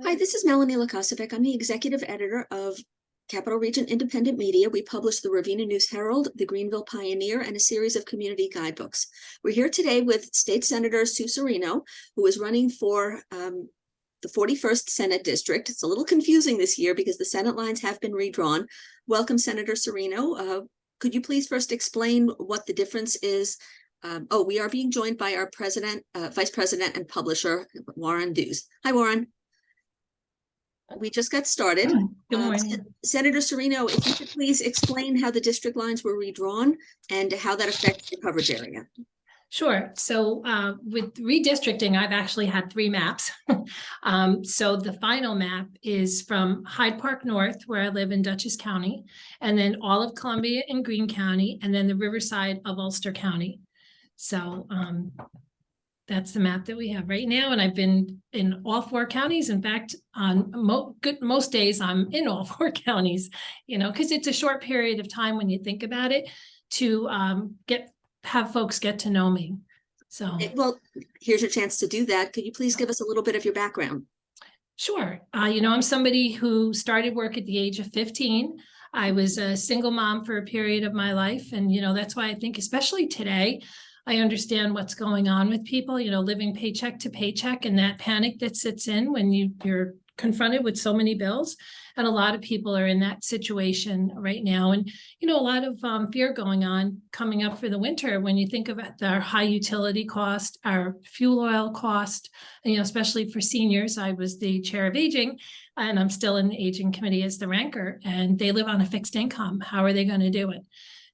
Hi, this is Melanie Lukasovic. I'm the executive editor of Capital Region Independent Media. We publish the Ravenna News Herald, the Greenville Pioneer, and a series of community guidebooks. We're here today with State Senator Sue Serino, who is running for the 41st Senate District. It's a little confusing this year because the Senate lines have been redrawn. Welcome, Senator Serino. Could you please first explain what the difference is? We are being joined by our Vice President and Publisher, Warren Dews. Hi, Warren. We just got started. Good morning. Senator Serino, if you could please explain how the district lines were redrawn and how that affects the coverage area. Sure. So with redistricting, I've actually had 3 maps. So the final map is from Hyde Park North, where I live in Dutchess County, and then all of Columbia and Greene County, and then the Riverside of Ulster County. So that's the map that we have right now. And I've been in all 4 counties. In fact, on most days, I'm in all 4 counties, because it's a short period of time when you think about it to have folks get to know me. So, well, here's your chance to do that. Could you please give us a little bit of your background? Sure. I'm somebody who started work at the age of 15. I was a single mom for a period of my life. And, that's why I think, especially today, I understand what's going on with people, living paycheck to paycheck, and that panic that sits in when you're confronted with so many bills. And a lot of people are in that situation right now. And, a lot of fear going on coming up for the winter when you think about our high utility cost, our fuel oil cost, especially for seniors. I was the chair of aging, and I'm still in the aging committee as the ranker, and they live on a fixed income. How are they going to do it?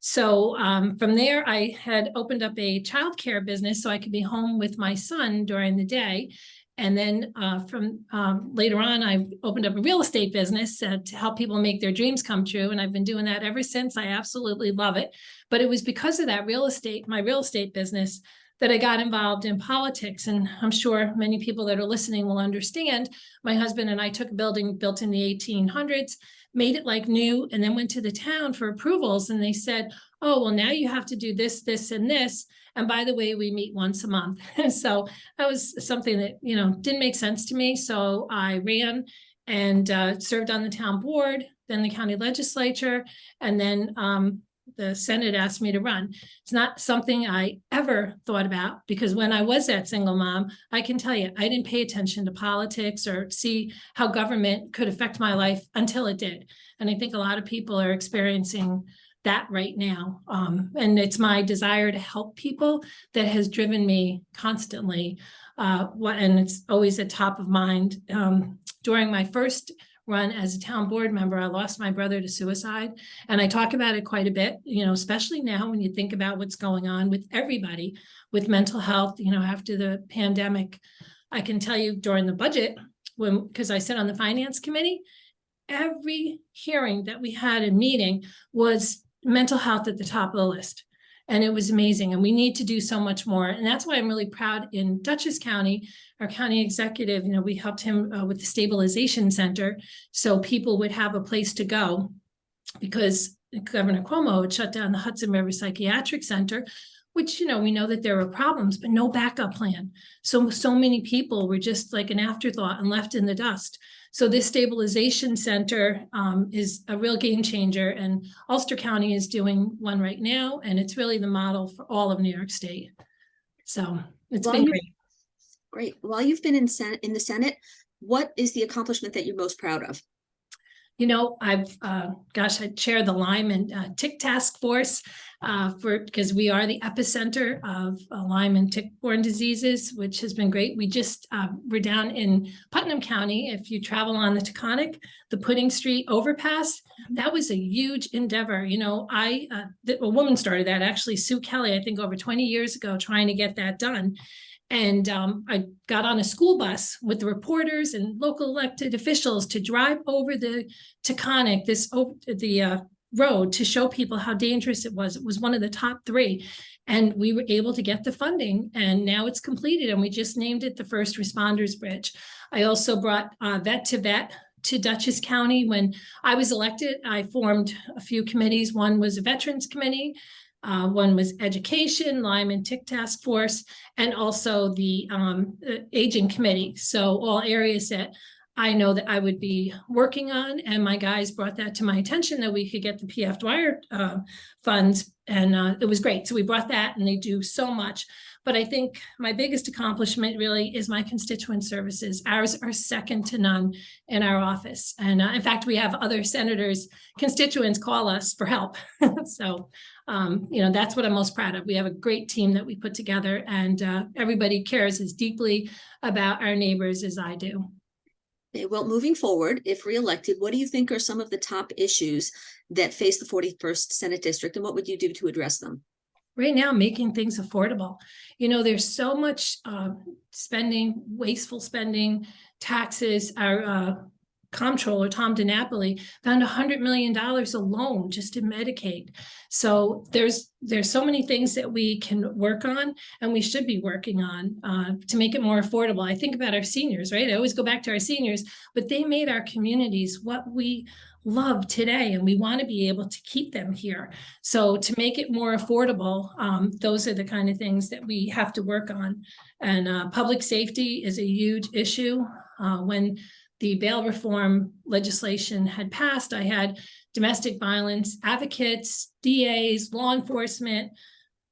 So from there, I had opened up a childcare business so I could be home with my son during the day. And then from later on, I opened up a real estate business to help people make their dreams come true. And I've been doing that ever since. I absolutely love it. But it was because of that my real estate business, that I got involved in politics. And I'm sure many people that are listening will understand. My husband and I took a building built in the 1800s, made it like new, and then went to the town for approvals. And they said, oh, well, now you have to do this, this, and this. And by the way, we meet once a month. So that was something that, didn't make sense to me. So I ran and served on the town board, then the county legislature, and then the Senate asked me to run. It's not something I ever thought about, because when I was that single mom, I can tell you, I didn't pay attention to politics or see how government could affect my life until it did. And I think a lot of people are experiencing that right now. And it's my desire to help people that has driven me constantly. And it's always at top of mind. During my first run as a town board member, I lost my brother to suicide. And I talk about it quite a bit, especially now when you think about what's going on with everybody with mental health, after the pandemic. I can tell you during the budget, because I sit on the finance committee, every hearing that we had a meeting was mental health at the top of the list. And it was amazing. And we need to do so much more. And that's why I'm really proud in Dutchess County, our county executive, we helped him with the stabilization center so people would have a place to go, because Governor Cuomo had shut down the Hudson River Psychiatric Center, which, we know that there were problems, but no backup plan. So many people were just like an afterthought and left in the dust. So this stabilization center is a real game changer, and Ulster County is doing one right now, and it's really the model for all of New York State. So it's been great. Great. While you've been in the Senate, what is the accomplishment that you're most proud of? I chair the Lyme and Tick Task Force because we are the epicenter of Lyme and tick-borne diseases, which has been great. We just we're down in Putnam County. If you travel on the Taconic, the Pudding Street overpass, that was a huge endeavor. A woman started that, actually, Sue Kelly, I think over 20 years ago, trying to get that done. And I got on a school bus with the reporters and local elected officials to drive over the Taconic, the road, to show people how dangerous it was. It was one of the top 3. And we were able to get the funding, and now it's completed. And we just named it the First Responders Bridge. I also brought Vet to Vet to Dutchess County. When I was elected, I formed a few committees. One was a Veterans Committee. One was education, Lyme and Tick Task Force, and also the aging committee. So all areas that I know that I would be working on, and my guys brought that to my attention that we could get the PF Dwyer funds, and it was great. So we brought that, and they do so much. But I think my biggest accomplishment really is my constituent services. Ours are second to none in our office. And in fact, we have other senators, constituents call us for help. So, that's what I'm most proud of. We have a great team that we put together, and everybody cares as deeply about our neighbors as I do. Okay, well, moving forward, if reelected, what do you think are some of the top issues that face the 41st Senate District, and what would you do to address them? Right now, making things affordable. There's so much spending, wasteful spending, taxes. Our comptroller, Tom DiNapoli, found $100 million alone just in Medicaid. So there's so many things that we can work on, and we should be working on to make it more affordable. I think about our seniors, right? I always go back to our seniors, but they made our communities what we love today, and we want to be able to keep them here. So to make it more affordable, those are the kind of things that we have to work on. And public safety is a huge issue. When the bail reform legislation had passed, I had domestic violence advocates, DAs, law enforcement.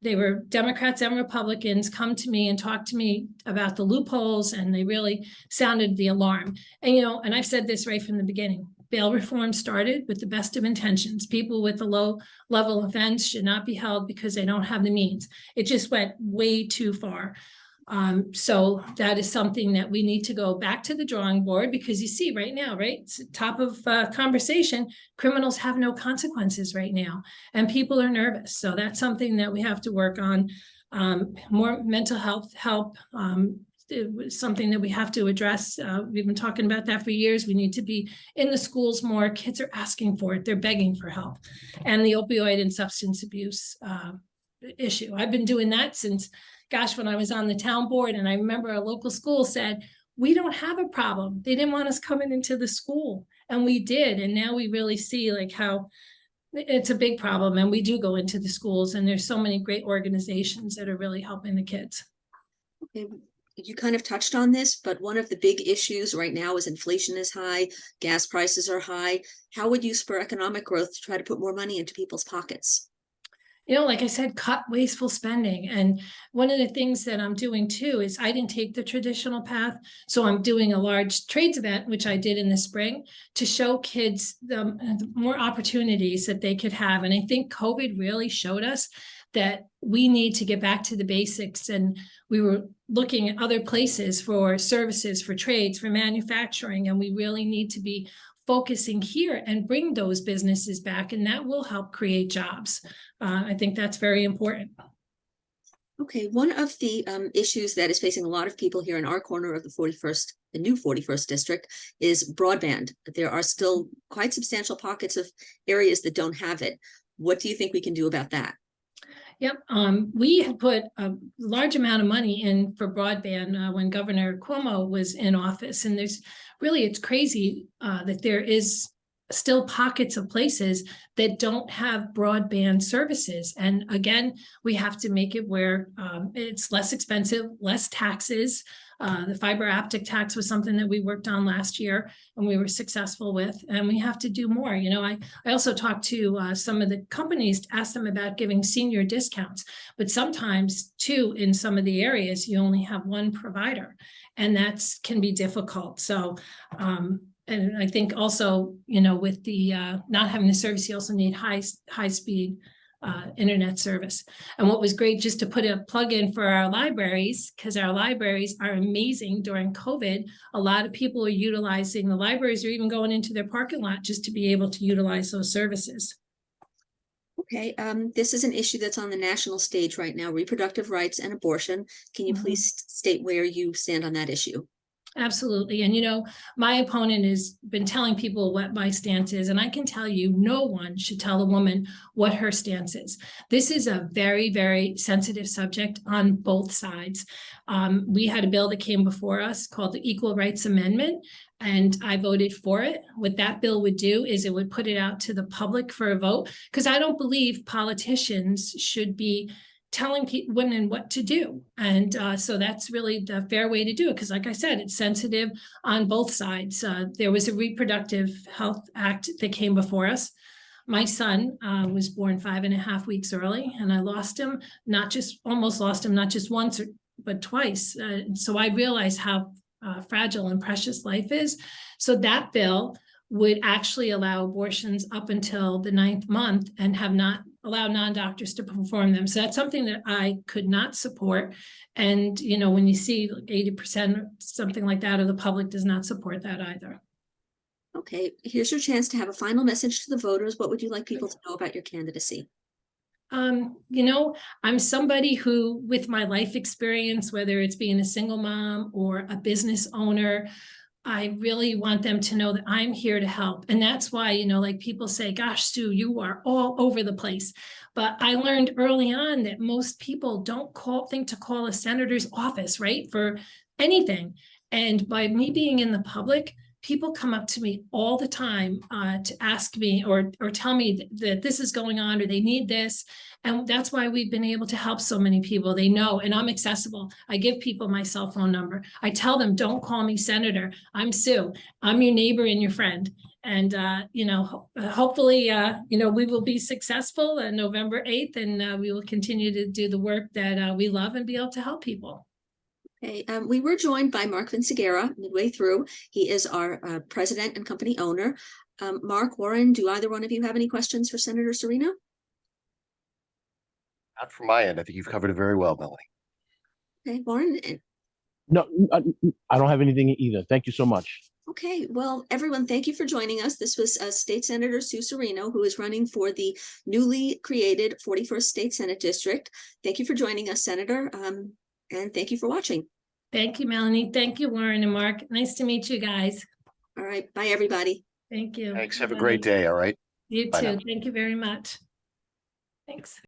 They were Democrats and Republicans come to me and talk to me about the loopholes, and they really sounded the alarm. And I've said this right from the beginning. Bail reform started with the best of intentions. People with a low level offense should not be held because they don't have the means. It just went way too far. So that is something that we need to go back to the drawing board, because you see right now, right, it's top of conversation, criminals have no consequences right now, and people are nervous. So that's something that we have to work on. More mental health help. It was something that we have to address. We've been talking about that for years. We need to be in the schools more. Kids are asking for it. They're begging for help. And the opioid and substance abuse issue. I've been doing that since, gosh, when I was on the town board. And I remember a local school said, we don't have a problem. They didn't want us coming into the school. And we did. And now we really see like how it's a big problem. And we do go into the schools, and there's so many great organizations that are really helping the kids. Okay. You kind of touched on this, but one of the big issues right now is inflation is high, gas prices are high. How would you spur economic growth to try to put more money into people's pockets? Like I said, cut wasteful spending. And one of the things that I'm doing too is I didn't take the traditional path. So I'm doing a large trades event, which I did in the spring, to show kids the more opportunities that they could have. And I think COVID really showed us that we need to get back to the basics. And we were looking at other places for services, for trades, for manufacturing, and we really need to be focusing here and bring those businesses back, and that will help create jobs. I think that's very important. Okay, one of the issues that is facing a lot of people here in our corner of the new 41st district is broadband. There are still quite substantial pockets of areas that don't have it. What do you think we can do about that? Yep. We had put a large amount of money in for broadband when Governor Cuomo was in office. And it's crazy that there is still pockets of places that don't have broadband services. And again, we have to make it where it's less expensive, less taxes. The fiber optic tax was something that we worked on last year and we were successful with, and we have to do more. I also talked to some of the companies to ask them about giving senior discounts, but sometimes too, in some of the areas, you only have one provider, and that can be difficult. So, and I think also, with the not having the service, you also need high speed internet service. And what was great, just to put a plug in for our libraries, because our libraries are amazing during COVID. A lot of people are utilizing the libraries, or even going into their parking lot just to be able to utilize those services. Okay, this is an issue that's on the national stage right now, reproductive rights and abortion. Can you please state where you stand on that issue? Absolutely. And, my opponent has been telling people what my stance is, and I can tell you, no one should tell a woman what her stance is. This is a very, very sensitive subject on both sides. We had a bill that came before us called the Equal Rights Amendment, and I voted for it. What that bill would do is it would put it out to the public for a vote, because I don't believe politicians should be telling women what to do. And so that's really the fair way to do it. Because like I said, it's sensitive on both sides. There was a Reproductive Health Act that came before us. My son was born 5.5 weeks early, and I lost him, almost lost him, not just once, but twice. So I realized how fragile and precious life is. So that bill would actually allow abortions up until the 9th month and have not allowed non-doctors to perform them. So that's something that I could not support. And, you know, when you see 80%, something like that, of the public does not support that either. Okay, here's your chance to have a final message to the voters. What would you like people to know about your candidacy? You know, I'm somebody who, with my life experience, whether it's being a single mom or a business owner, I really want them to know that I'm here to help. And that's why, you know, like people say, gosh, Sue, you are all over the place. But I learned early on that most people don't think to call a senator's office, right, for anything. And by me being in the public, people come up to me all the time to ask me or tell me that this is going on or they need this. And that's why we've been able to help so many people. They know, and I'm accessible. I give people my cell phone number. I tell them, don't call me senator. I'm Sue. I'm your neighbor and your friend. And, you know, hopefully, you know, we will be successful on November 8th, and we will continue to do the work that we love and be able to help people. Okay, we were joined by Mark Vinciguerra midway through. He is our president and company owner. Mark, Warren, do either one of you have any questions for Senator Serino? Not from my end. I think you've covered it very well, Melanie. Okay, Warren. No, I don't have anything either. Thank you so much. Okay, well, everyone, thank you for joining us. This was State Senator Sue Serino, who is running for the newly created 41st State Senate District. Thank you for joining us, Senator, and thank you for watching. Thank you, Melanie. Thank you, Warren and Mark. Nice to meet you guys. All right, bye, everybody. Thank you. Thanks. Have a Bye. great day. All right. You Bye too. now. Thank you very much. Thanks.